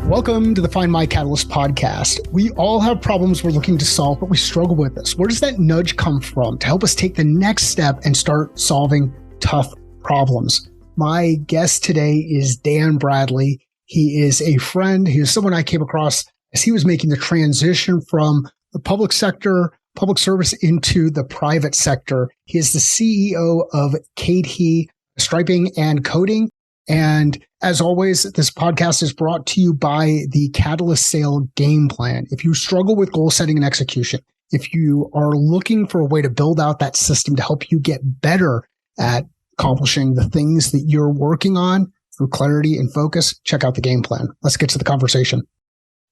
Welcome to the Find My Catalyst podcast. We all have problems we're looking to solve, but we struggle with this. Where does that nudge come from to help us take the next step and start solving tough problems? My guest today is Dan Bradley. He is a friend. He is someone I came across as he was making the transition from the public sector, public service into the private sector. He is the CEO of CATI, Striping and Coding. And as always, this podcast is brought to you by the Catalyst Sale Game Plan. If you struggle with goal setting and execution, if you are looking for a way to build out that system to help you get better at accomplishing the things that you're working on through clarity and focus, check out the game plan. Let's get to the conversation.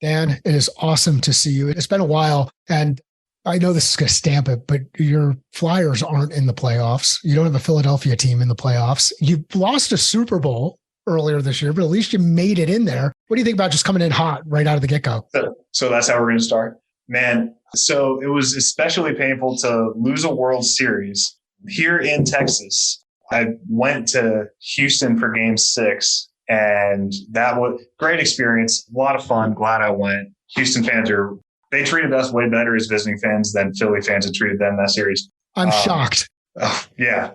Dan, it is awesome to see you. It's been a while, and I know this is going to stamp it, but your Flyers aren't in the playoffs. You don't have a Philadelphia team in the playoffs. You lost a Super Bowl earlier this year, but at least you made it in there. What do you think about just coming in hot right out of the get-go? So that's how we're going to start. Man, so it was especially painful to lose a World Series here in Texas. I went to Houston for Game 6, and that was a great experience. A lot of fun. Glad I went. Houston fans they treated us way better as visiting fans than Philly fans had treated them that series. I'm shocked. Yeah.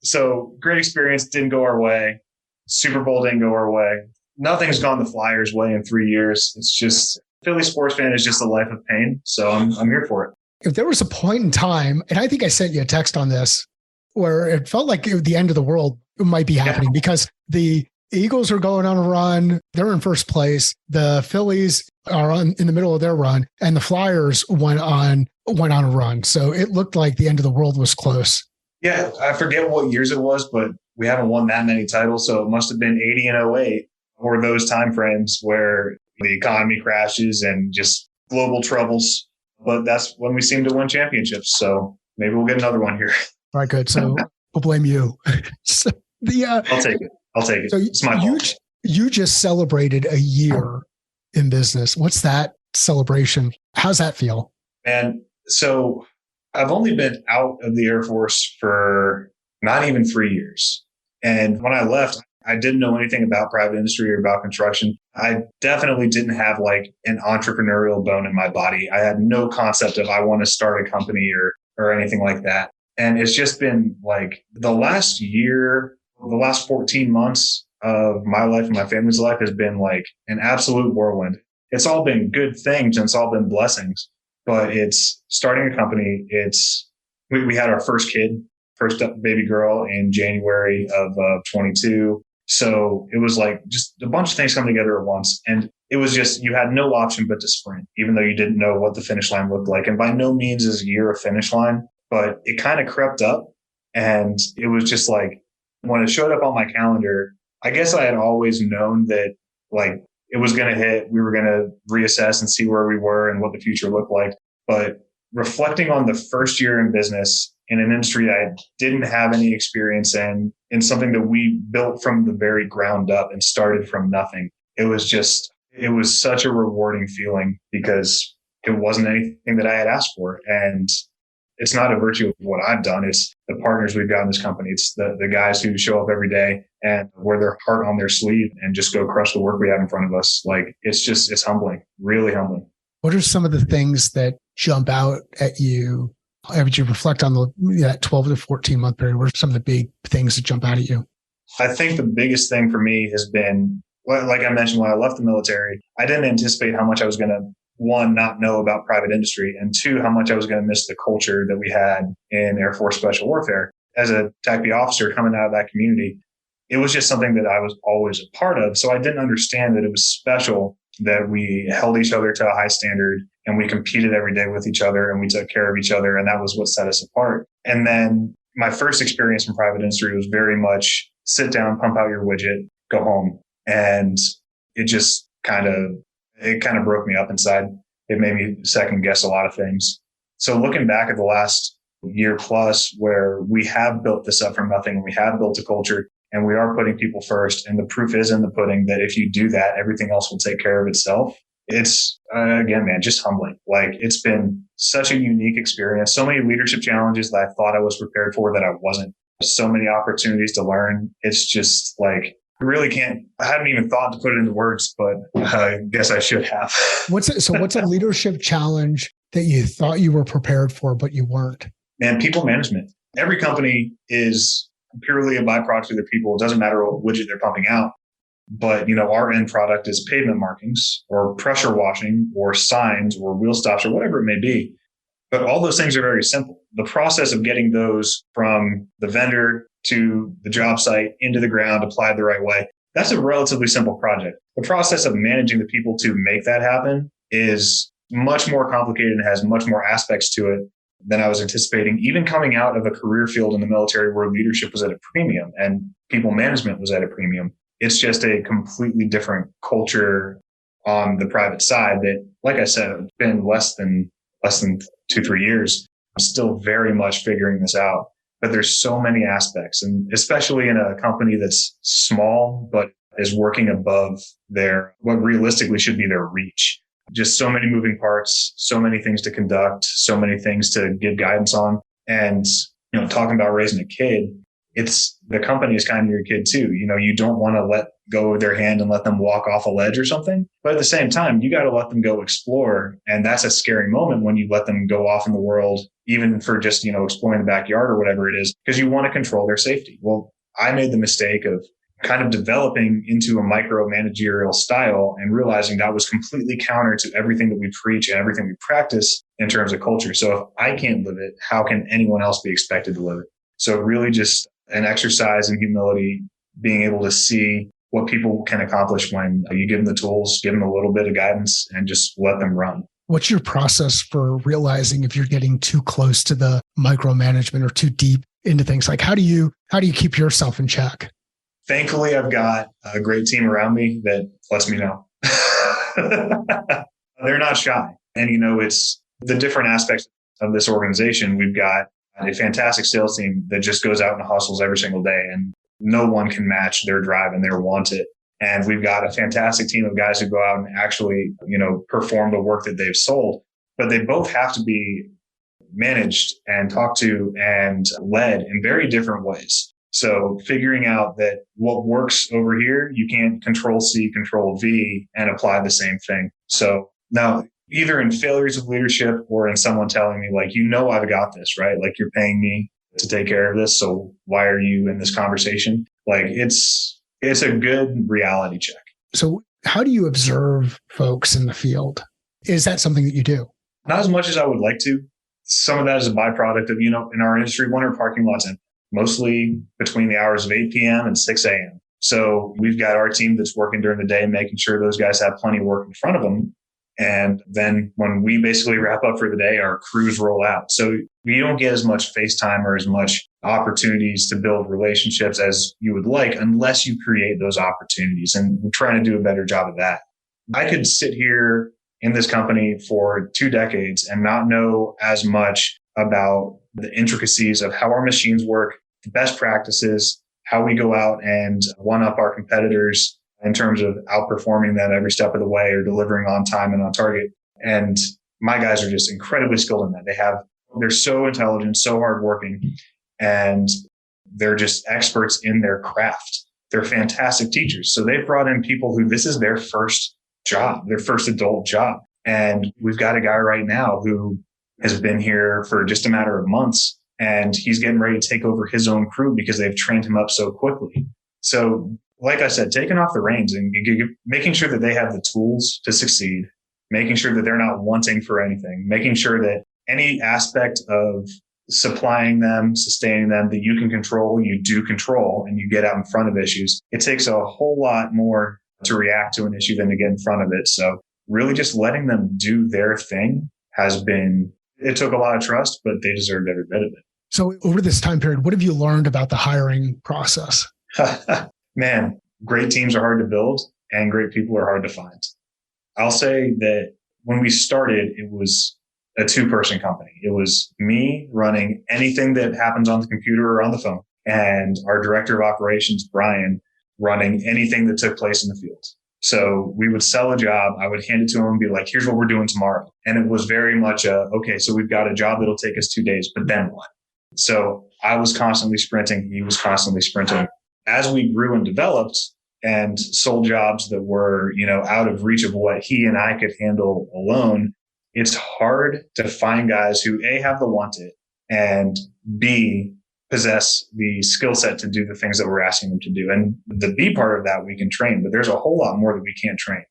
So great experience. Didn't go our way. Super Bowl didn't go our way. Nothing's gone the Flyers' way in 3 years. It's just Philly sports fan is just a life of pain. So I'm here for it. If there was a point in time, and I think I sent you a text on this, where it felt like the end of the world might be happening because the Eagles are going on a run. They're in first place. The Phillies are in the middle of their run, and the Flyers went on a run. So it looked like the end of the world was close. Yeah, I forget what years it was, but we haven't won that many titles. So it must have been 80 and 08 or those time frames where the economy crashes and just global troubles. But that's when we seem to win championships. So maybe we'll get another one here. All right, good. So we'll blame you. So I'll take it. So it's my fault. You just celebrated a year in business. What's that celebration? How's that feel? And so I've only been out of the Air Force for not even 3 years. And when I left, I didn't know anything about private industry or about construction. I definitely didn't have like an entrepreneurial bone in my body. I had no concept of I want to start a company or anything like that. And it's just been like the last year, the last 14 months of my life and my family's life has been like an absolute whirlwind. It's all been good things and it's all been blessings, but it's starting a company. We had our first baby girl in January of 22. So it was like just a bunch of things come together at once. And it was just, you had no option but to sprint, even though you didn't know what the finish line looked like. And by no means is a year a finish line, but it kind of crept up. And it was just like, when it showed up on my calendar, I guess I had always known that like it was going to hit. We were going to reassess and see where we were and what the future looked like. But reflecting on the first year in business in an industry I didn't have any experience in something that we built from the very ground up and started from nothing, it was such a rewarding feeling because it wasn't anything that I had asked for. And it's not a virtue of what I've done. It's the partners we've got in this company. It's the guys who show up every day and wear their heart on their sleeve and just go crush the work we have in front of us. Like, it's humbling, really humbling. What are some of the things that jump out at you as you reflect on that 12 to 14 month period? What are some of the big things that jump out at you? I think the biggest thing for me has been, like I mentioned, when I left the military, I didn't anticipate how much I was going to, one, not know about private industry, and two, how much I was going to miss the culture that we had in Air Force Special Warfare. As a TACP officer coming out of that community, it was just something that I was always a part of. So I didn't understand that it was special that we held each other to a high standard and we competed every day with each other and we took care of each other. And that was what set us apart. And then my first experience in private industry was very much sit down, pump out your widget, go home. And it just kind of broke me up inside. It made me second guess a lot of things. So looking back at the last year plus where we have built this up from nothing, we have built a culture and we are putting people first. And the proof is in the pudding that if you do that, everything else will take care of itself. It's, again, man, just humbling. Like, it's been such a unique experience. So many leadership challenges that I thought I was prepared for that I wasn't. So many opportunities to learn. It's just like, really can't, I haven't even thought to put it into words, but I guess I should have. What's a leadership challenge that you thought you were prepared for, but you weren't? Man, people management. Every company is purely a byproduct of their people. It doesn't matter what widget they're pumping out. But, our end product is pavement markings or pressure washing or signs or wheel stops or whatever it may be. But all those things are very simple. The process of getting those from the vendor to the job site into the ground applied the right way, that's a relatively simple project. The process of managing the people to make that happen is much more complicated and has much more aspects to it than I was anticipating, even coming out of a career field in the military where leadership was at a premium and people management was at a premium. It's just a completely different culture on the private side that, like I said, it's been less than 2-3 years. I'm still very much figuring this out, but there's so many aspects, and especially in a company that's small, but is working above what realistically should be their reach. Just so many moving parts, so many things to conduct, so many things to give guidance on. And, talking about raising a kid, the company is kind of your kid too. You don't want to let go of their hand and let them walk off a ledge or something. But at the same time, you got to let them go explore. And that's a scary moment when you let them go off in the world, even for just, exploring the backyard or whatever it is, because you want to control their safety. Well, I made the mistake of kind of developing into a micromanagerial style and realizing that was completely counter to everything that we preach and everything we practice in terms of culture. So if I can't live it, how can anyone else be expected to live it? So really just an exercise in humility, being able to see what people can accomplish when you give them the tools, give them a little bit of guidance, and just let them run. What's your process for realizing if you're getting too close to the micromanagement or too deep into things? Like how do you keep yourself in check? Thankfully, I've got a great team around me that lets me know. They're not shy. And, it's the different aspects of this organization. We've got a fantastic sales team that just goes out and hustles every single day, and no one can match their drive and their want it. And we've got a fantastic team of guys who go out and actually, perform the work that they've sold, but they both have to be managed and talked to and led in very different ways. So figuring out that what works over here, you can't Control C, Control V and apply the same thing. So now either in failures of leadership or in someone telling me like, I've got this, right? Like you're paying me to take care of this. So why are you in this conversation? Like it's a good reality check. So how do you observe folks in the field? Is that something that you do? Not as much as I would like to. Some of that is a byproduct of, in our industry, when our parking lots empty, mostly between the hours of 8 p.m. and 6 a.m. So we've got our team that's working during the day, making sure those guys have plenty of work in front of them. And then when we basically wrap up for the day, our crews roll out. So you don't get as much face time or as much opportunities to build relationships as you would like unless you create those opportunities. And we're trying to do a better job of that. I could sit here in this company for 2 decades and not know as much about the intricacies of how our machines work, the best practices, how we go out and one up our competitors in terms of outperforming them every step of the way or delivering on time and on target. And my guys are just incredibly skilled in that. They're so intelligent, so hardworking, and they're just experts in their craft. They're fantastic teachers. So they've brought in people who this is their first job, their first adult job. And we've got a guy right now who has been here for just a matter of months, and he's getting ready to take over his own crew because they've trained him up so quickly. So like I said, taking off the reins and making sure that they have the tools to succeed, making sure that they're not wanting for anything, making sure that any aspect of supplying them, sustaining them that you can control, you do control, and you get out in front of issues. It takes a whole lot more to react to an issue than to get in front of it. So really just letting them do their thing it took a lot of trust, but they deserved every bit of it. So over this time period, what have you learned about the hiring process? Man, great teams are hard to build and great people are hard to find. I'll say that when we started, it was a 2-person company. It was me running anything that happens on the computer or on the phone, and our director of operations, Brian, running anything that took place in the field. So we would sell a job. I would hand it to him and be like, here's what we're doing tomorrow. And it was very much okay, so we've got a job that'll take us 2 days, but then what? So I was constantly sprinting. He was constantly sprinting. As we grew and developed, and sold jobs that were, out of reach of what he and I could handle alone. It's hard to find guys who A, have the want it, and B, possess the skill set to do the things that we're asking them to do. And the B part of that we can train, but there's a whole lot more that we can't train.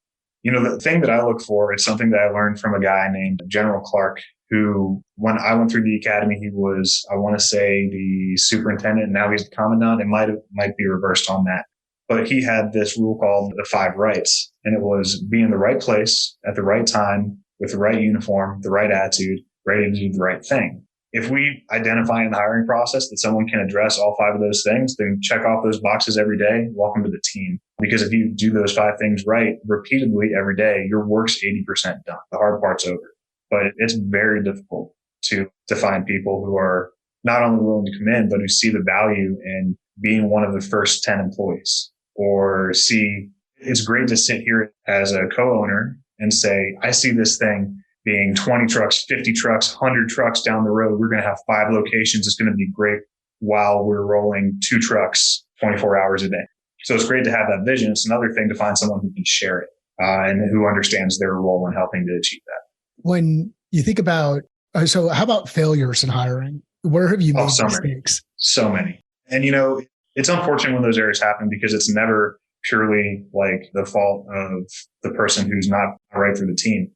The thing that I look for is something that I learned from a guy named General Clark, who, when I went through the academy, he was, I want to say, the superintendent, and now he's the commandant. It might be reversed on that. But he had this rule called the 5 rights, and it was be in the right place at the right time with the right uniform, the right attitude, ready to do the right thing. If we identify in the hiring process that someone can address all 5 of those things, then check off those boxes every day. Welcome to the team. Because if you do those 5 things right repeatedly every day, your work's 80% done. The hard part's over. But it's very difficult to find people who are not only willing to come in, but who see the value in being one of the first 10 employees. Or it's great to sit here as a co-owner and say, I see this thing being 20 trucks, 50 trucks, 100 trucks down the road. We're going to have 5 locations. It's going to be great while we're rolling 2 trucks 24 hours a day. So it's great to have that vision. It's another thing to find someone who can share it and who understands their role in helping to achieve that. When you think about, so how about failures in hiring? Where have you made mistakes? So many. And, it's unfortunate when those errors happen because it's never purely like the fault of the person who's not right for the team.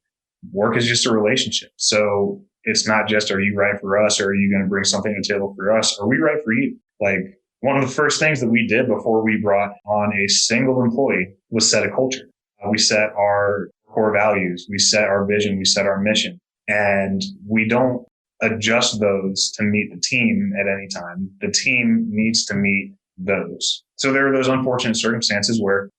Work is just a relationship. So it's not just, are you right for us, or are you going to bring something to the table for us? Are we right for you? Like, one of the first things that we did before we brought on a single employee was set a culture. We set our core values. We set our vision. We set our mission. And we don't adjust those to meet the team at any time. The team needs to meet those. So there are those unfortunate circumstances where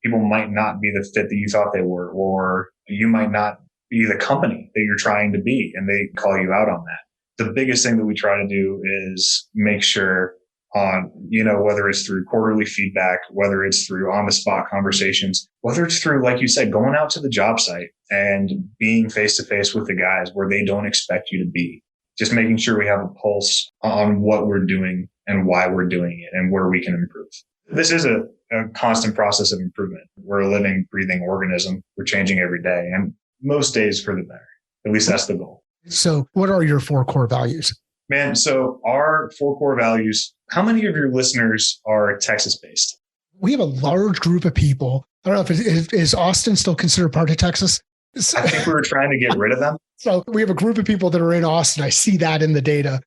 people might not be the fit that you thought they were, or you might not be the company that you're trying to be, and they call you out on that. The biggest thing that we try to do is make sure on, whether it's through quarterly feedback, whether it's through on the spot conversations, whether it's through, like you said, going out to the job site and being face to face with the guys where they don't expect you to be, just making sure we have a pulse on what we're doing and why we're doing it and where we can improve. This is a constant process of improvement. We're a living, breathing organism. We're changing every day, and most days for the better. At least that's the goal. So what are your 4 core values? Man, so our 4 core values, how many of your listeners are Texas-based? We have a large group of people. I don't know if is Austin still considered part of Texas? I think we were trying to get rid of them. So we have a group of people that are in Austin. I see that in the data.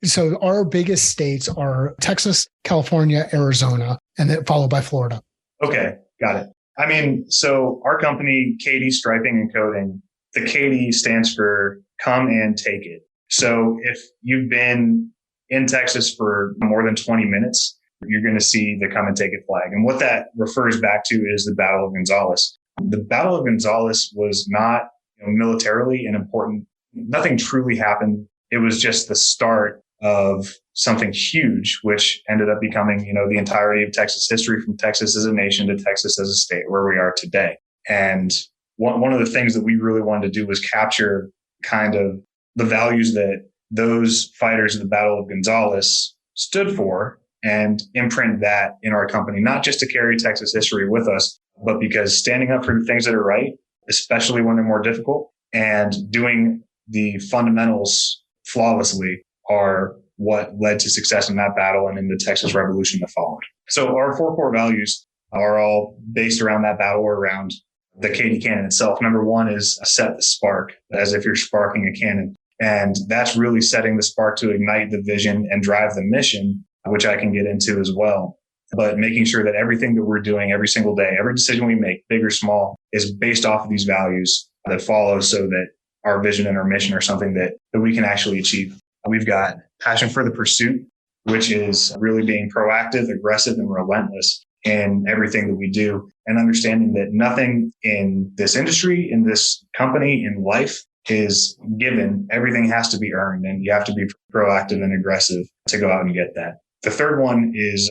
So our biggest states are Texas, California, Arizona, and then followed by Florida. Okay, got it. I mean, so our company, CATI Striping and Coating, the CATI stands for Come and Take It. So if you've been in Texas for more than 20 minutes, you're going to see the Come and Take It flag. And what that refers back to is the Battle of Gonzales. The Battle of Gonzales was not militarily an important, nothing truly happened. It was just the start of something huge, which ended up becoming, the entirety of Texas history, from Texas as a nation to Texas as a state, where we are today. And one of the things that we really wanted to do was capture kind of the values that those fighters of the Battle of Gonzales stood for and imprint that in our company, not just to carry Texas history with us, but because standing up for the things that are right, especially when they're more difficult, and doing the fundamentals flawlessly are what led to success in that battle and in the Texas Revolution that followed. So our 4 core values are all based around that battle, or around the CATI cannon itself. Number 1 is set the spark, as if you're sparking a cannon. And that's really setting the spark to ignite the vision and drive the mission, which I can get into as well. But making sure that everything that we're doing every single day, every decision we make, big or small, is based off of these values that follow, so that our vision and our mission are something that we can actually achieve. We've got passion for the pursuit, which is really being proactive, aggressive, and relentless in everything that we do, and understanding that nothing in this industry, in this company, in life is given. Everything has to be earned, and you have to be proactive and aggressive to go out and get that. The third one is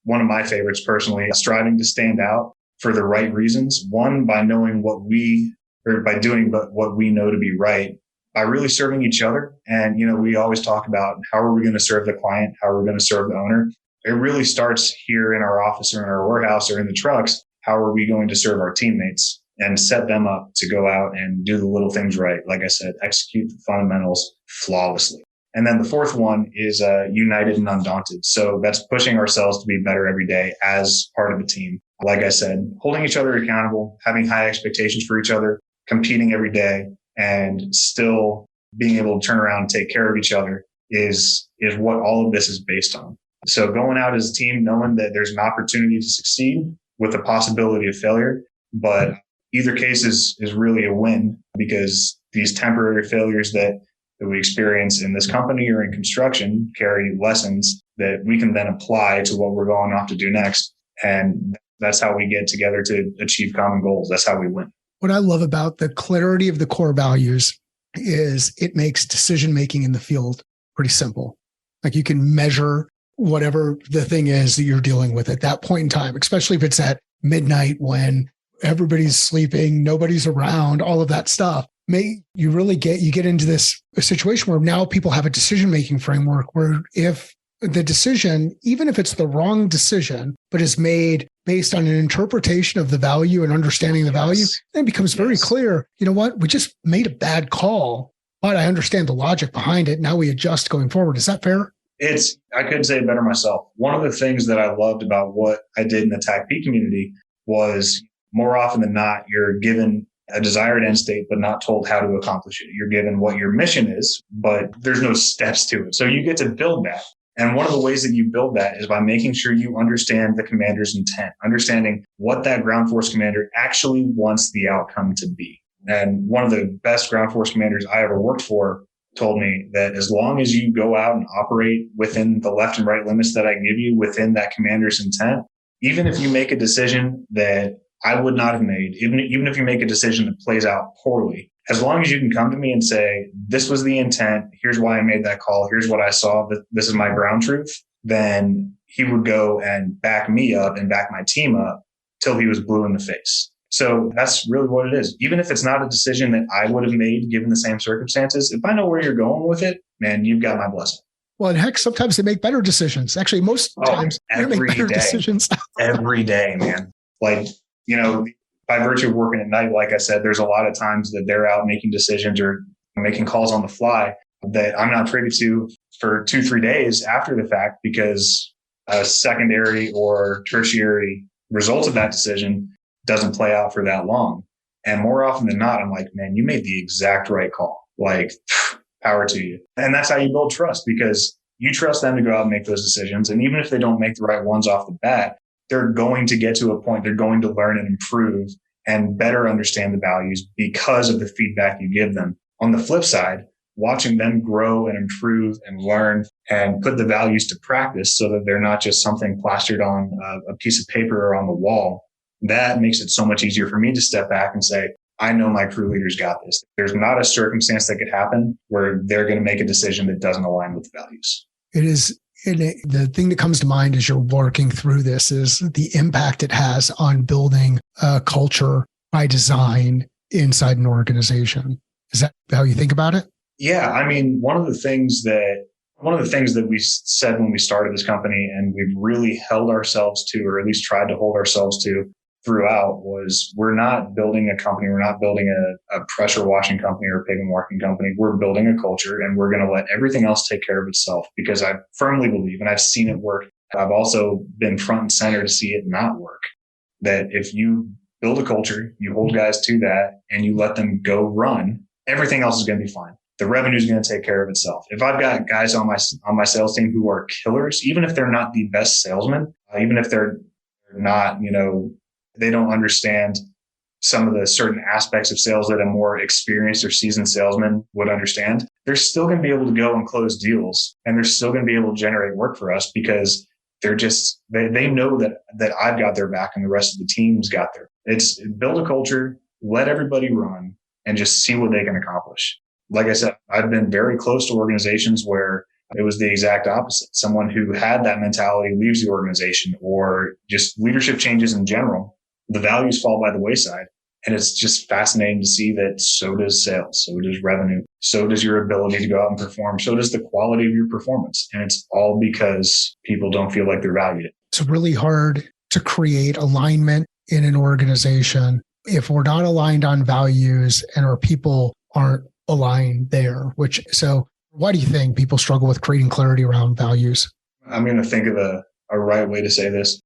one of my favorites personally, striving to stand out for the right reasons. One, by knowing by doing what we know to be right, by really serving each other. And, we always talk about, how are we going to serve the client? How are we going to serve the owner? it really starts here in our office or in our warehouse or in the trucks. How are we going to serve our teammates and set them up to go out and do the little things right? Like I said, execute the fundamentals flawlessly. And then the fourth one is united and undaunted. So that's pushing ourselves to be better every day as part of a team. Like I said, holding each other accountable, having high expectations for each other, competing every day, and still being able to turn around and take care of each other is what all of this is based on. So going out as a team, knowing that there's an opportunity to succeed with the possibility of failure, but either case is really a win, because these temporary failures that we experience in this company or in construction carry lessons that we can then apply to what we're going off to do next. And that's how we get together to achieve common goals. That's how we win. What I love about the clarity of the core values is it makes decision-making in the field pretty simple. Like, you can measure whatever the thing is that you're dealing with at that point in time, especially if it's at midnight when everybody's sleeping, nobody's around, all of that stuff. You get into this situation where now people have a decision-making framework where if the decision, even if it's the wrong decision, but is made based on an interpretation of the value and understanding the value, then it becomes very clear, you know what, we just made a bad call, but I understand the logic behind it. Now we adjust going forward. Is that fair? I couldn't say it better myself. One of the things that I loved about what I did in the TACP community was, more often than not, you're given a desired end state, but not told how to accomplish it. You're given what your mission is, but there's no steps to it. So you get to build that. And one of the ways that you build that is by making sure you understand the commander's intent, understanding what that ground force commander actually wants the outcome to be. And one of the best ground force commanders I ever worked for told me that as long as you go out and operate within the left and right limits that I give you within that commander's intent, even if you make a decision that I would not have made, even if you make a decision that plays out poorly, as long as you can come to me and say, this was the intent, here's why I made that call, here's what I saw, this is my ground truth, then he would go and back me up and back my team up till he was blue in the face. So that's really what it is. Even if it's not a decision that I would have made given the same circumstances, if I know where you're going with it, man, you've got my blessing. Well, and heck, sometimes they make better decisions. Actually, most times they make better decisions. Every day, man. Like, by virtue of working at night, like I said, there's a lot of times that they're out making decisions or making calls on the fly that I'm not privy to for 2-3 days after the fact, because a secondary or tertiary result of that decision doesn't play out for that long. And more often than not, I'm like, man, you made the exact right call. Like, power to you. And that's how you build trust, because you trust them to go out and make those decisions. And even if they don't make the right ones off the bat, they're going to get to a point, they're going to learn and improve and better understand the values because of the feedback you give them. On the flip side, watching them grow and improve and learn and put the values to practice so that they're not just something plastered on a piece of paper or on the wall, that makes it so much easier for me to step back and say, I know my crew leaders got this. There's not a circumstance that could happen where they're going to make a decision that doesn't align with the values. It is. The thing that comes to mind as you're working through this is the impact it has on building a culture by design inside an organization. Is that how you think about it? Yeah. I mean, one of the things that we said when we started this company, and we've really held ourselves to, or at least tried to hold ourselves to throughout, was we're not building a company. We're not building a pressure washing company or a pavement marking company. We're building a culture, and we're going to let everything else take care of itself, because I firmly believe, and I've seen it work. I've also been front and center to see it not work. That if you build a culture, you hold guys to that, and you let them go run, everything else is going to be fine. The revenue is going to take care of itself. If I've got guys on my sales team who are killers, even if they're not the best salesmen, even if they're not, they don't understand some of the certain aspects of sales that a more experienced or seasoned salesman would understand, they're still going to be able to go and close deals, and they're still going to be able to generate work for us, because they know that I've got their back and the rest of the team's got their. It's build a culture, let everybody run, and just see what they can accomplish. Like I said, I've been very close to organizations where it was the exact opposite. Someone who had that mentality leaves the organization, or just leadership changes in general. The values fall by the wayside, And it's just fascinating to see that so does sales, so does revenue, so does your ability to go out and perform, so does the quality of your performance. And it's all because people don't feel like they're valued. It's really hard to create alignment in an organization if we're not aligned on values and our people aren't aligned there. So why do you think people struggle with creating clarity around values? I'm going to think of a right way to say this.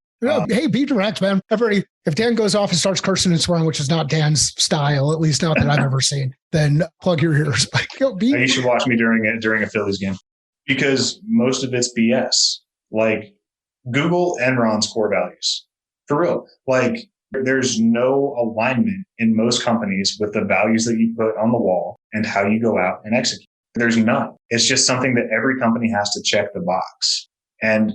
Hey, be direct, man. If Dan goes off and starts cursing and swearing, which is not Dan's style, at least not that I've ever seen, then plug your ears. You should watch me during a Phillies game, because most of it's BS. Like Google Enron's core values. For real. Like there's no alignment in most companies with the values that you put on the wall and how you go out and execute. There's none. It's just something that every company has to check the box. And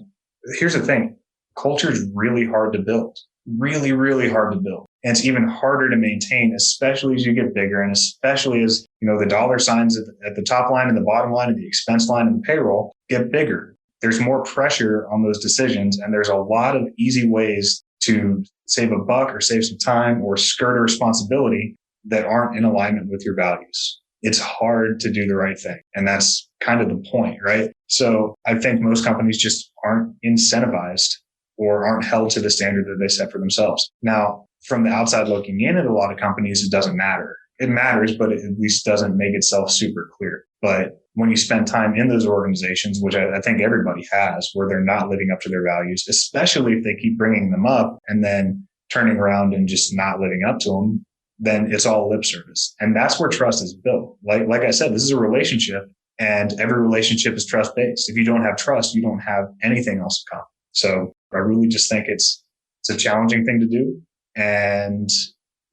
here's the thing. Culture is really hard to build, really, really hard to build. And it's even harder to maintain, especially as you get bigger and especially as, the dollar signs at the top line and the bottom line and the expense line and the payroll get bigger. There's more pressure on those decisions. And there's a lot of easy ways to save a buck or save some time or skirt a responsibility that aren't in alignment with your values. It's hard to do the right thing. And that's kind of the point, right? So I think most companies just aren't incentivized or aren't held to the standard that they set for themselves. Now, from the outside looking in at a lot of companies, it doesn't matter. It matters, but it at least doesn't make itself super clear. But when you spend time in those organizations, which I think everybody has, where they're not living up to their values, especially if they keep bringing them up and then turning around and just not living up to them, then it's all lip service. And that's where trust is built. Like I said, this is a relationship, and every relationship is trust-based. If you don't have trust, you don't have anything else to come. So I really just think it's a challenging thing to do. And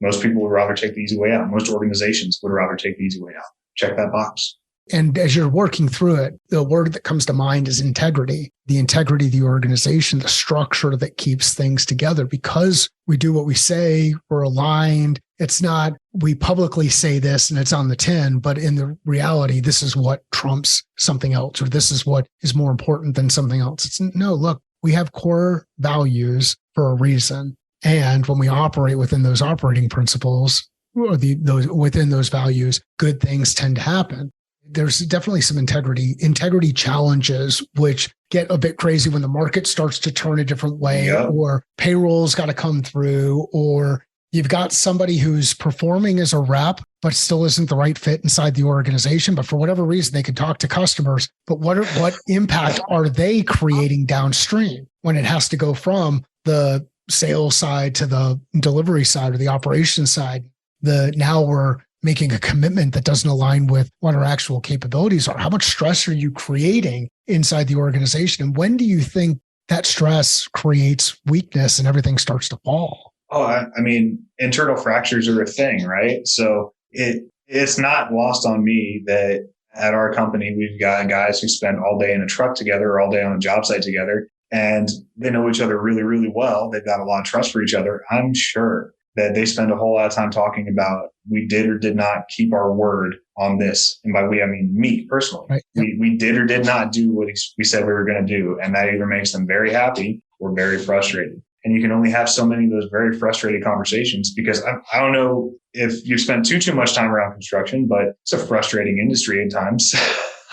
most people would rather take the easy way out. Most organizations would rather take the easy way out. Check that box. And as you're working through it, the word that comes to mind is integrity. The integrity of the organization, the structure that keeps things together. Because we do what we say, we're aligned. It's not we publicly say this and it's on the tin, but in the reality, this is what trumps something else, or this is what is more important than something else. It's no, look, we have core values for a reason. And when we operate within those operating principles, or within those values, good things tend to happen. There's definitely some integrity challenges, which get a bit crazy when the market starts to turn a different way, or payroll's got to come through, or you've got somebody who's performing as a rep, but still isn't the right fit inside the organization. But for whatever reason, they can talk to customers. But what impact are they creating downstream when it has to go from the sales side to the delivery side or the operations side? Now we're making a commitment that doesn't align with what our actual capabilities are. How much stress are you creating inside the organization? And when do you think that stress creates weakness and everything starts to fall? Oh, I mean, internal fractures are a thing, right? So it's not lost on me that at our company, we've got guys who spend all day in a truck together or all day on a job site together, and they know each other really, really well. They've got a lot of trust for each other. I'm sure that they spend a whole lot of time talking about we did or did not keep our word on this. And by we, I mean me personally. Right. We did or did not do what we said we were going to do. And that either makes them very happy or very frustrated. And you can only have so many of those very frustrated conversations, because I don't know if you've spent too much time around construction, but it's a frustrating industry at times.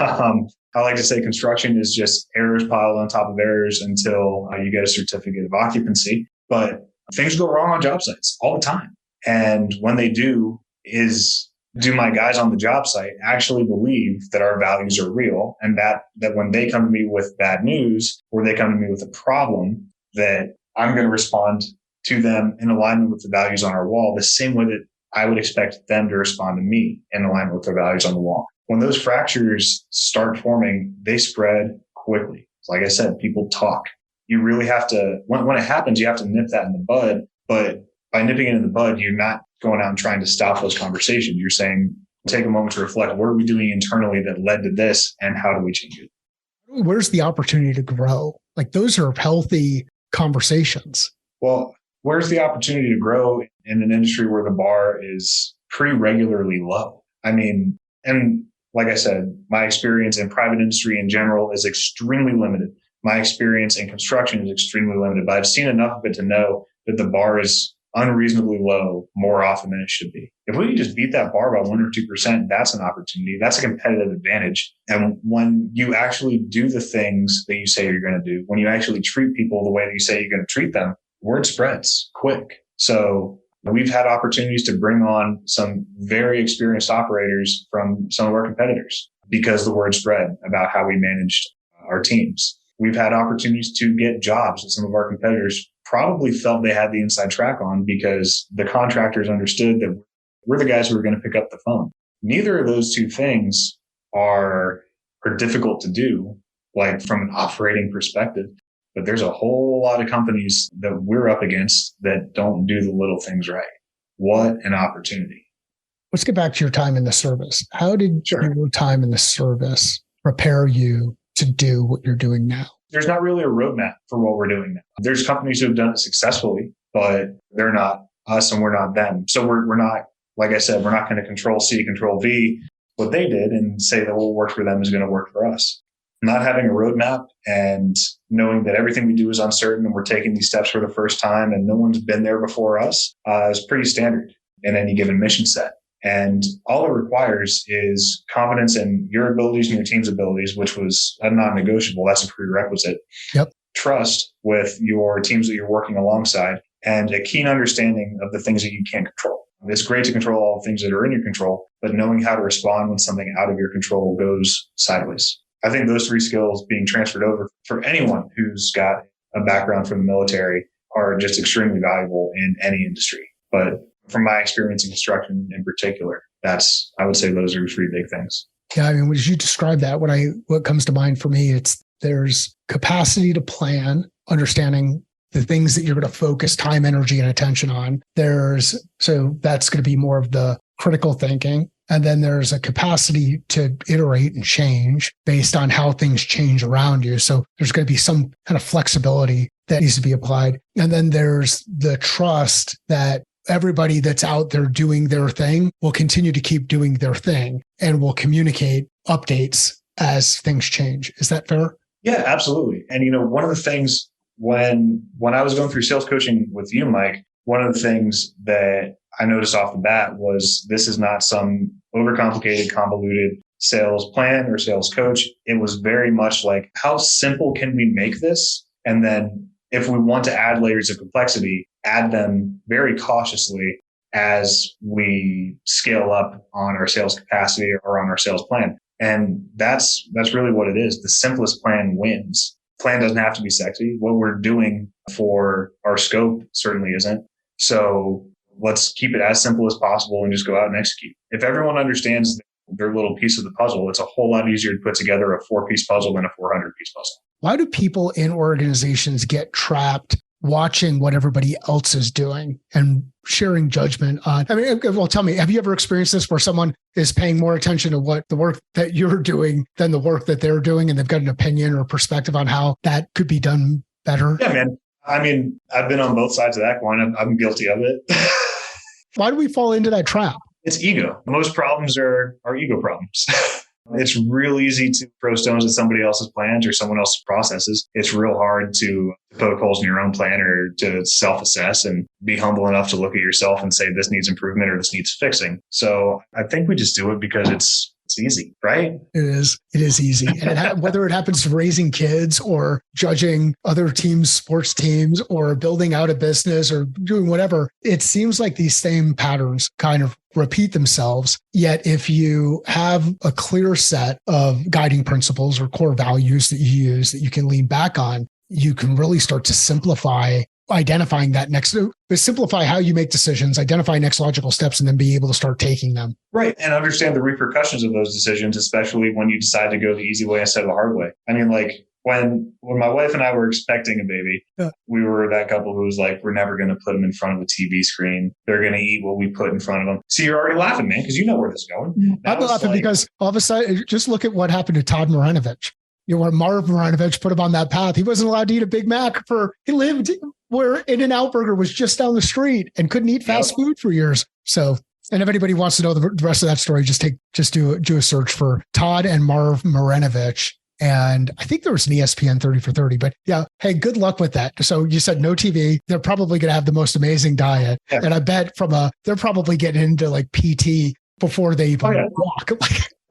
I like to say construction is just errors piled on top of errors until you get a certificate of occupancy. But things go wrong on job sites all the time. And when they do my guys on the job site actually believe that our values are real, and that when they come to me with bad news or they come to me with a problem, that I'm going to respond to them in alignment with the values on our wall, the same way that I would expect them to respond to me in alignment with their values on the wall. When those fractures start forming, they spread quickly. Like I said, people talk. You really have to, when it happens, you have to nip that in the bud. But by nipping it in the bud, you're not going out and trying to stop those conversations. You're saying, take a moment to reflect, what are we doing internally that led to this, and how do we change it? Where's the opportunity to grow? Like, those are healthy conversations. Well, where's the opportunity to grow in an industry where the bar is pretty regularly low? I mean, and like I said, my experience in private industry in general is extremely limited. My experience in construction is extremely limited, but I've seen enough of it to know that the bar is unreasonably low more often than it should be. If we can just beat that bar by 1 or 2%, that's an opportunity. That's a competitive advantage. And when you actually do the things that you say you're going to do, when you actually treat people the way that you say you're going to treat them, word spreads quick. So we've had opportunities to bring on some very experienced operators from some of our competitors because the word spread about how we managed our teams. We've had opportunities to get jobs that some of our competitors probably felt they had the inside track on because the contractors understood that we're the guys who are going to pick up the phone. Neither of those two things are difficult to do, like from an operating perspective. But there's a whole lot of companies that we're up against that don't do the little things right. What an opportunity. Let's get back to your time in the service. How did your time in the service prepare you to do what you're doing now? There's not really a roadmap for what we're doing now. There's companies who have done it successfully, but they're not us and we're not them. So we're not, like I said, we're not going to control C, control V what they did and say that what worked for them is going to work for us. Not having a roadmap and knowing that everything we do is uncertain and we're taking these steps for the first time and no one's been there before us is pretty standard in any given mission set. And all it requires is confidence in your abilities and your team's abilities, which was a non-negotiable. That's a prerequisite. Yep. Trust with your teams that you're working alongside and a keen understanding of the things that you can't control. It's great to control all the things that are in your control, but knowing how to respond when something out of your control goes sideways. I think those 3 skills being transferred over for anyone who's got a background from the military are just extremely valuable in any industry. But from my experience in construction in particular, I would say those are 3 big things. Yeah, I mean, as you describe that, what comes to mind for me, there's capacity to plan, understanding the things that you're going to focus time, energy, and attention on. So that's going to be more of the critical thinking. And then there's a capacity to iterate and change based on how things change around you. So there's going to be some kind of flexibility that needs to be applied. And then there's the trust that everybody that's out there doing their thing will continue to keep doing their thing and will communicate updates as things change. Is that fair? Yeah, absolutely. And, one of the things when I was going through sales coaching with you, Mike, one of the things that I noticed off the bat was this is not some overcomplicated, convoluted sales plan or sales coach. It was very much like, how simple can we make this? And then if we want to add layers of complexity, add them very cautiously as we scale up on our sales capacity or on our sales plan. And that's really what it is. The simplest plan wins. Plan doesn't have to be sexy. What we're doing for our scope certainly isn't. So let's keep it as simple as possible and just go out and execute. If everyone understands their little piece of the puzzle, it's a whole lot easier to put together a 4-piece puzzle than a 400-piece puzzle. Why do people in organizations get trapped watching what everybody else is doing and sharing judgment on? I mean, well, tell me, have you ever experienced this where someone is paying more attention to what the work that you're doing than the work that they're doing, and they've got an opinion or perspective on how that could be done better? Yeah, man. I mean, I've been on both sides of that coin. I'm guilty of it. Why do we fall into that trap? It's ego. Most problems are ego problems. It's real easy to throw stones at somebody else's plans or someone else's processes. It's real hard to poke holes in your own plan or to self-assess and be humble enough to look at yourself and say, this needs improvement or this needs fixing. So I think we just do it because it's easy, right? It is easy. And whether it happens to raising kids or judging other teams, sports teams, or building out a business or doing whatever, it seems like these same patterns kind of repeat themselves. Yet if you have a clear set of guiding principles or core values that you use that you can lean back on, you can really start to simplify identifying simplify how you make decisions, identify next logical steps, and then be able to start taking them. Right. And understand the repercussions of those decisions, especially when you decide to go the easy way instead of the hard way. I mean, like when my wife and I were expecting a baby, we were that couple who was like, we're never going to put them in front of a TV screen. They're going to eat what we put in front of them. So you're already laughing, man, because you know where this is going. I'm laughing because all of a sudden, just look at what happened to Todd Marinovich. When Marv Marinovich put him on that path, he wasn't allowed to eat a Big Mac he lived where In-N-Out Burger was just down the street and couldn't eat fast food for years. So, and if anybody wants to know the rest of that story, just do a search for Todd and Marv Marinovich And I think there was an ESPN 30 for 30, but yeah, hey, good luck with that. So you said no TV. They're probably going to have the most amazing diet. Yeah. And I bet they're probably getting into like PT before they even walk.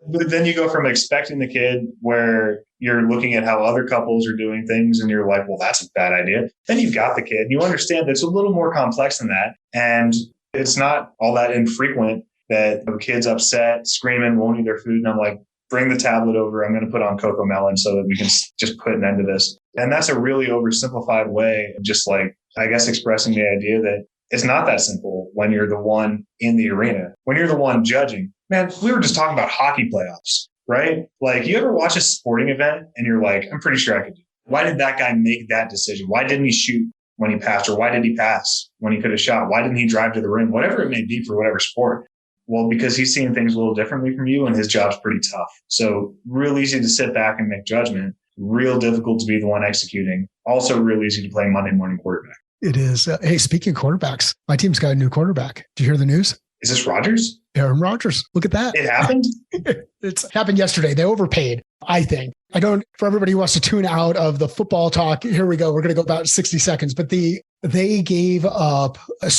But then you go from expecting the kid where you're looking at how other couples are doing things and you're like, well, that's a bad idea. Then you've got the kid. You understand that it's a little more complex than that. And it's not all that infrequent that the kid's upset, screaming, won't eat their food. And I'm like, bring the tablet over. I'm going to put on Coco Melon so that we can just put an end to this. And that's a really oversimplified way of just like, I guess, expressing the idea that it's not that simple when you're the one in the arena, when you're the one judging. Man, we were just talking about hockey playoffs, right? Like, you ever watch a sporting event and you're like, I'm pretty sure I could do it. Why did that guy make that decision? Why didn't he shoot when he passed? Or why did he pass when he could have shot? Why didn't he drive to the rim? Whatever it may be for whatever sport. Well, because he's seeing things a little differently from you and his job's pretty tough. So real easy to sit back and make judgment. Real difficult to be the one executing. Also real easy to play Monday morning quarterback. It is. Hey, speaking of quarterbacks, my team's got a new quarterback. Did you hear the news? Is this Rodgers? Aaron Rodgers. Look at that. It happened? It's happened yesterday. They overpaid, I think. For everybody who wants to tune out of the football talk, here we go. We're going to go about 60 seconds. But they gave up a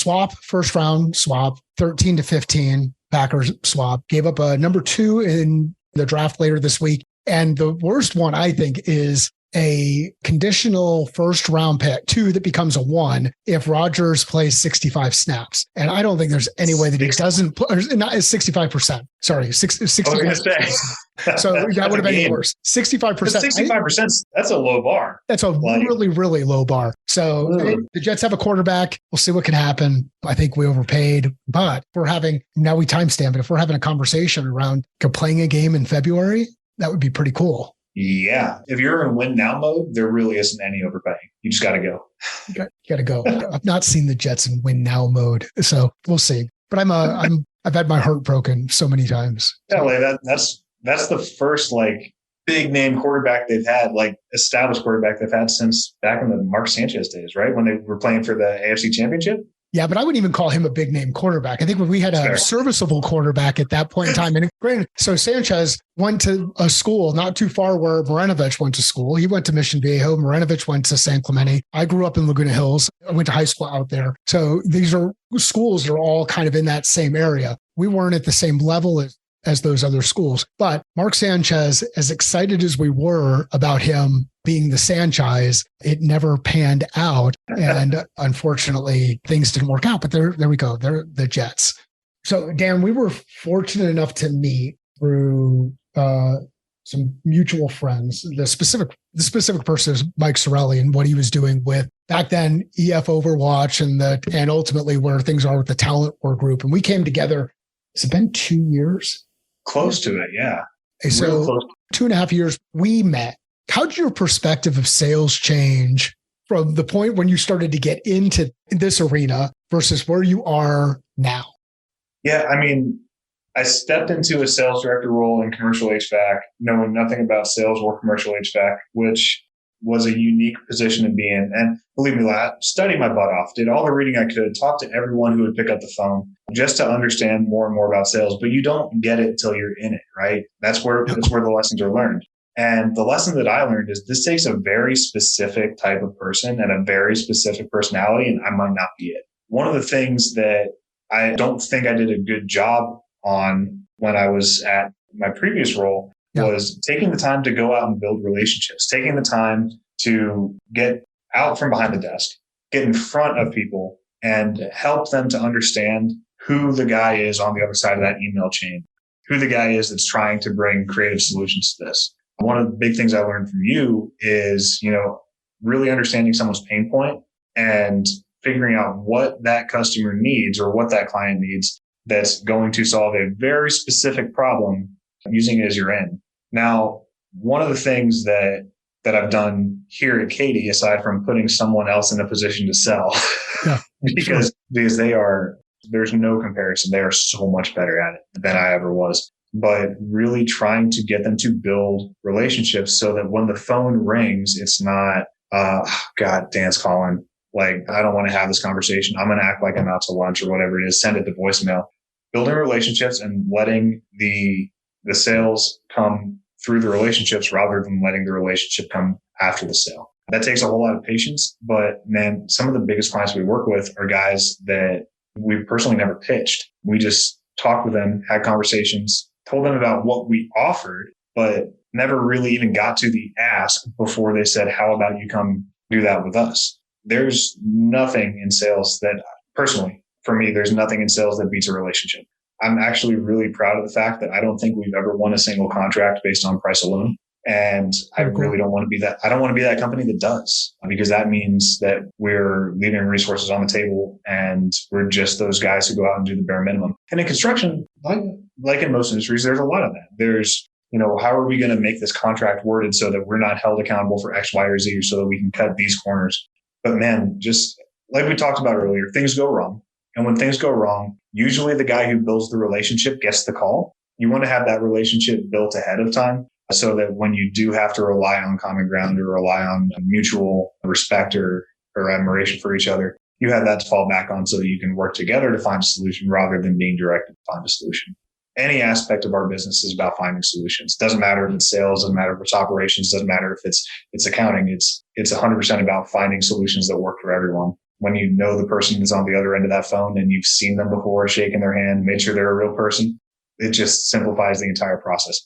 first round swap, 13 to 15, Packers swap, gave up a number 2 in the draft later this week. And the worst one, I think, is a conditional first round pick, 2 that becomes a 1 if Rodgers plays 65 snaps. And I don't think there's any way that he doesn't play, not 65%. Sorry, 65%. So that would have been even worse. 65%. 65%, that's a low bar. That's a really, really low bar. So the Jets have a quarterback. We'll see what can happen. I think we overpaid, but we timestamp it. If we're having a conversation around playing a game in February, that would be pretty cool. Yeah. If you're in win now mode, there really isn't any overpaying. You just got to go. You got to go. I've not seen the Jets in win now mode, so we'll see. But I've had my heart broken so many times. Yeah, like that's the first like big name quarterback they've had, like established quarterback they've had since back in the Mark Sanchez days, right? When they were playing for the AFC Championship. Yeah, but I wouldn't even call him a big name quarterback. I think when we had a serviceable quarterback at that point in time. And granted, so Sanchez went to a school not too far where Marinovich went to school. He went to Mission Viejo. Marinovich went to San Clemente. I grew up in Laguna Hills. I went to high school out there. So these are schools that are all kind of in that same area. We weren't at the same level as those other schools. But Mark Sanchez, as excited as we were about him being the Sanchez, it never panned out. And unfortunately, things didn't work out. But there we go. They're the Jets. So, Dan, we were fortunate enough to meet through some mutual friends. The specific person is Mike Sorelli and what he was doing with back then EF Overwatch and ultimately where things are with the Talent War Group. And we came together. Has it been 2 years? Close to it, yeah. So 2.5 years we met. How did your perspective of sales change from the point when you started to get into this arena versus where you are now? Yeah, I mean, I stepped into a sales director role in commercial HVAC, knowing nothing about sales or commercial HVAC, which was a unique position to be in. And believe me, I studied my butt off, did all the reading I could, talked to everyone who would pick up the phone just to understand more and more about sales. But you don't get it till you're in it, right? That's where the lessons are learned. And the lesson that I learned is this takes a very specific type of person and a very specific personality, and I might not be it. One of the things that I don't think I did a good job on when I was at my previous role was taking the time to go out and build relationships, taking the time to get out from behind the desk, get in front of people and help them to understand who the guy is on the other side of that email chain, who the guy is that's trying to bring creative solutions to this. One of the big things I learned from you is, really understanding someone's pain point and figuring out what that customer needs or what that client needs that's going to solve a very specific problem using it as your end. Now, one of the things that I've done here at CATI, aside from putting someone else in a position to sell, because there's no comparison. They are so much better at it than I ever was. But really trying to get them to build relationships so that when the phone rings, it's not, God, Dan's calling. Like, I don't want to have this conversation. I'm going to act like I'm out to lunch or whatever it is. Send it to voicemail. Building relationships and letting the sales come through the relationships rather than letting the relationship come after the sale. That takes a whole lot of patience, but man, some of the biggest clients we work with are guys that we personally never pitched. We just talked with them, had conversations, told them about what we offered, but never really even got to the ask before they said, how about you come do that with us? There's nothing in sales that, personally, for me, there's nothing in sales that beats a relationship. I'm actually really proud of the fact that I don't think we've ever won a single contract based on price alone. And I really don't want to be that. I don't want to be that company that does, because that means that we're leaving resources on the table and we're just those guys who go out and do the bare minimum. And in construction, like in most industries, there's a lot of that. There's, how are we going to make this contract worded so that we're not held accountable for X, Y, or Z, so that we can cut these corners? But man, just like we talked about earlier, things go wrong. And when things go wrong, usually the guy who builds the relationship gets the call. You want to have that relationship built ahead of time, so that when you do have to rely on common ground or rely on mutual respect or admiration for each other, you have that to fall back on so that you can work together to find a solution rather than being directed to find a solution. Any aspect of our business is about finding solutions. Doesn't matter if it's sales, doesn't matter if it's operations, doesn't matter if it's accounting. It's 100% about finding solutions that work for everyone. When you know the person is on the other end of that phone and you've seen them before, shaken their hand, made sure they're a real person, it just simplifies the entire process.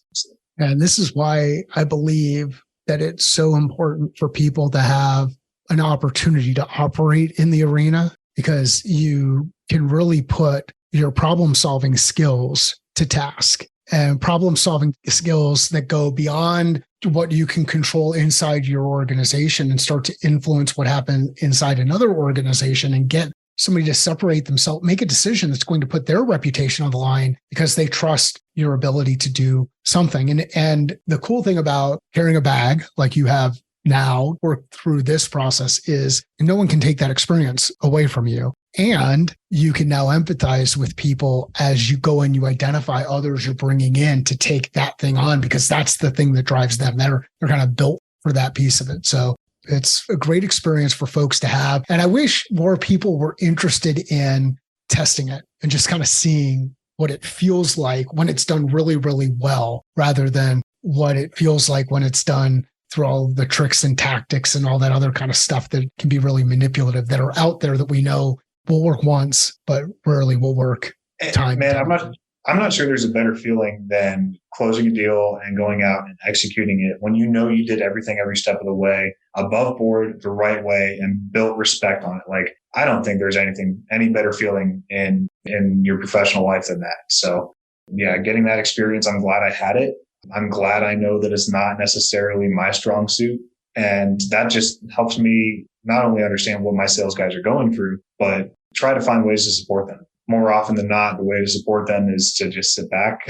And this is why I believe that it's so important for people to have an opportunity to operate in the arena, because you can really put your problem-solving skills to task, and problem-solving skills that go beyond what you can control inside your organization and start to influence what happens inside another organization and get somebody to separate themselves, make a decision that's going to put their reputation on the line because they trust your ability to do something. And the cool thing about carrying a bag like you have now, work through this process, is no one can take that experience away from you. And you can now empathize with people as you go and you identify others you're bringing in to take that thing on, because that's the thing that drives them. They're kind of built for that piece of it. So it's a great experience for folks to have. And I wish more people were interested in testing it and just kind of seeing what it feels like when it's done really, really well, rather than what it feels like when it's done through all the tricks and tactics and all that other kind of stuff that can be really manipulative, that are out there that we know will work once, but rarely will work time. Man, I'm not sure there's a better feeling than closing a deal and going out and executing it when you know you did everything every step of the way, above board, the right way, and built respect on it. Like, I don't think there's any better feeling in your professional life than that. So yeah, getting that experience, I'm glad I had it. I'm glad I know that it's not necessarily my strong suit. And that just helps me not only understand what my sales guys are going through, but try to find ways to support them. More often than not, the way to support them is to just sit back,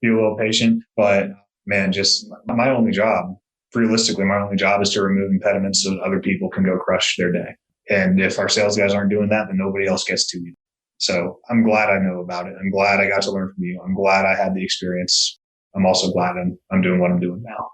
be a little patient. But man, just my only job is to remove impediments so that other people can go crush their day. And if our sales guys aren't doing that, then nobody else gets to you. So I'm glad I know about it. I'm glad I got to learn from you. I'm glad I had the experience. I'm also glad I'm doing what I'm doing now.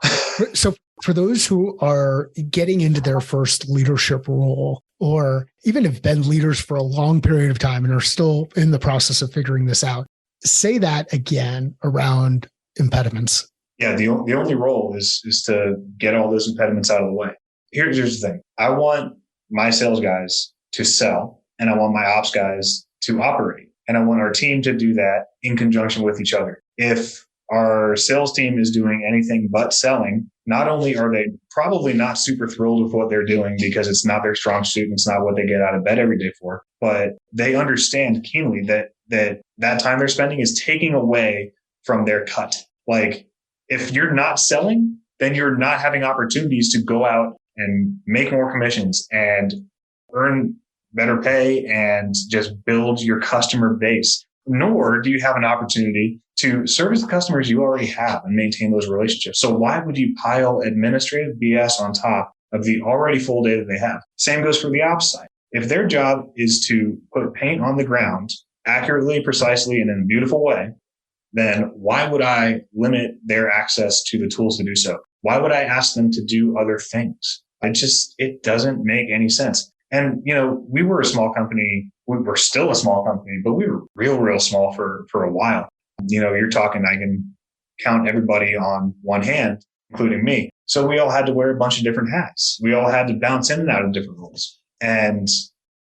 So for those who are getting into their first leadership role, or even have been leaders for a long period of time and are still in the process of figuring this out, say that again around impediments. Yeah, the only role is to get all those impediments out of the way. Here's the thing. I want my sales guys to sell, and I want my ops guys to operate. And I want our team to do that in conjunction with each other. If our sales team is doing anything but selling, not only are they probably not super thrilled with what they're doing because it's not their strong suit and it's not what they get out of bed every day for, but they understand keenly that time they're spending is taking away from their cut. Like, if you're not selling, then you're not having opportunities to go out and make more commissions and earn better pay and just build your customer base. Nor do you have an opportunity to service the customers you already have and maintain those relationships. So why would you pile administrative BS on top of the already full day that they have? Same goes for the ops side. If their job is to put paint on the ground accurately, precisely, and in a beautiful way, then why would I limit their access to the tools to do so? Why would I ask them to do other things? It doesn't make any sense. And, we were a small company. We're still a small company, but we were real small for a while. You're talking, count everybody on one hand, including me. So we all had to wear a bunch of different hats. We all had to bounce in and out of different roles. And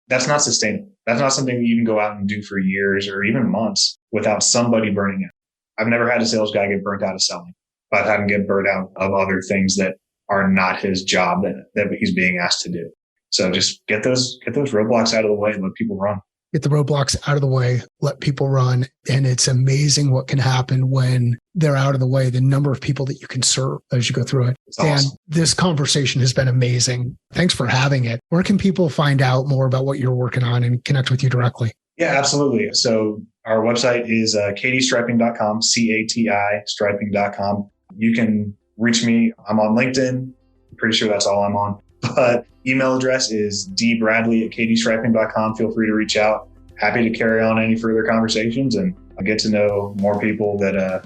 that's not sustainable. That's not something that you can go out and do for years or even months without somebody burning out. I've never had a sales guy get burnt out of selling, but I've had him get burnt out of other things that are not his job that he's being asked to do. So just get those roadblocks out of the way and let people run. Get the roadblocks out of the way, let people run. And it's amazing what can happen when they're out of the way, the number of people that you can serve as you go through it. It's awesome. And this conversation has been amazing. Thanks for having it. Where can people find out more about what you're working on and connect with you directly? Yeah, absolutely. So our website is catistriping.com, CATI striping.com. You can reach me. I'm on LinkedIn. I'm pretty sure that's all I'm on. But email address is dbradley@catistriping.com. Feel free to reach out. Happy to carry on any further conversations and get to know more people that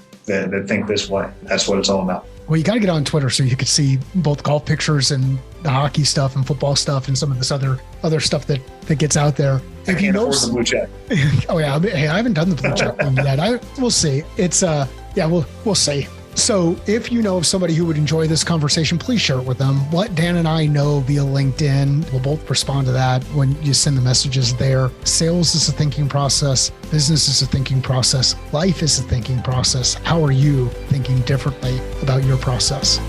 think this way. That's what it's all about. Well, you got to get on Twitter so you could see both golf pictures and the hockey stuff and football stuff and some of this other stuff that gets out there. I can't afford the blue check. Oh yeah, hey, I haven't done the blue check one yet. We'll see. It's we'll see. So if you know of somebody who would enjoy this conversation, please share it with them. Let Dan and I know via LinkedIn. We'll both respond to that when you send the messages there. Sales is a thinking process. Business is a thinking process. Life is a thinking process. How are you thinking differently about your process?